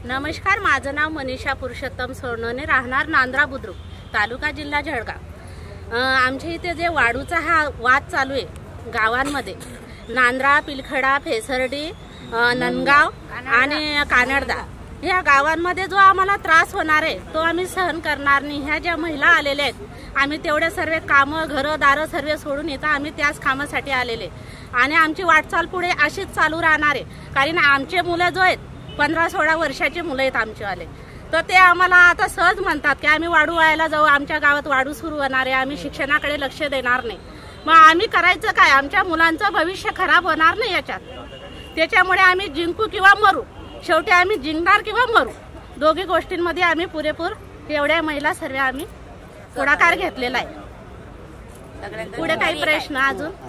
नमस्कार, माझं नाव मनीषा पुरुषोत्तम सोनवणे, राहणार नांद्रा बुद्रुक, तालुका जिल्हा जळगाव। आमच्या इथे जे वाळूचा हा वाद चालू आहे गावांमध्ये, नांद्रा, पिलखडा, फेसर्डी, नंदगाव आणि कानडदा ह्या गावांमध्ये जो आम्हाला त्रास होणार आहे तो आम्ही सहन करणार नाही। ह्या ज्या महिला आलेल्या आहेत, आम्ही तेवढे सर्व कामं, घरं दारं सर्व सोडून येतं आम्ही त्याच कामासाठी आलेले आणि आमची वाटचाल पुढे अशीच चालू राहणार आहे। कारण आमचे मुलं जो आहेत 15-16 वर्षाचे मुलं आहेत आमचेवाले, तर ते आम्हाला आता सहज म्हणतात की आम्ही वाढू व्हायला जाऊ, आमच्या गावात वाढू सुरू होणार आहे, आम्ही शिक्षणाकडे लक्ष देणार नाही। मग आम्ही करायचं काय? आमच्या मुलांचं भविष्य खराब होणार नाही याच्यात। त्याच्यामुळे आम्ही जिंकू किंवा मरू, शेवटी आम्ही जिंकणार किंवा मरू, दोघी गोष्टींमध्ये आम्ही पुरेपूर एवढ्या महिला सर्व आम्ही पुढाकार घेतलेला आहे। पुढे काही प्रश्न अजून?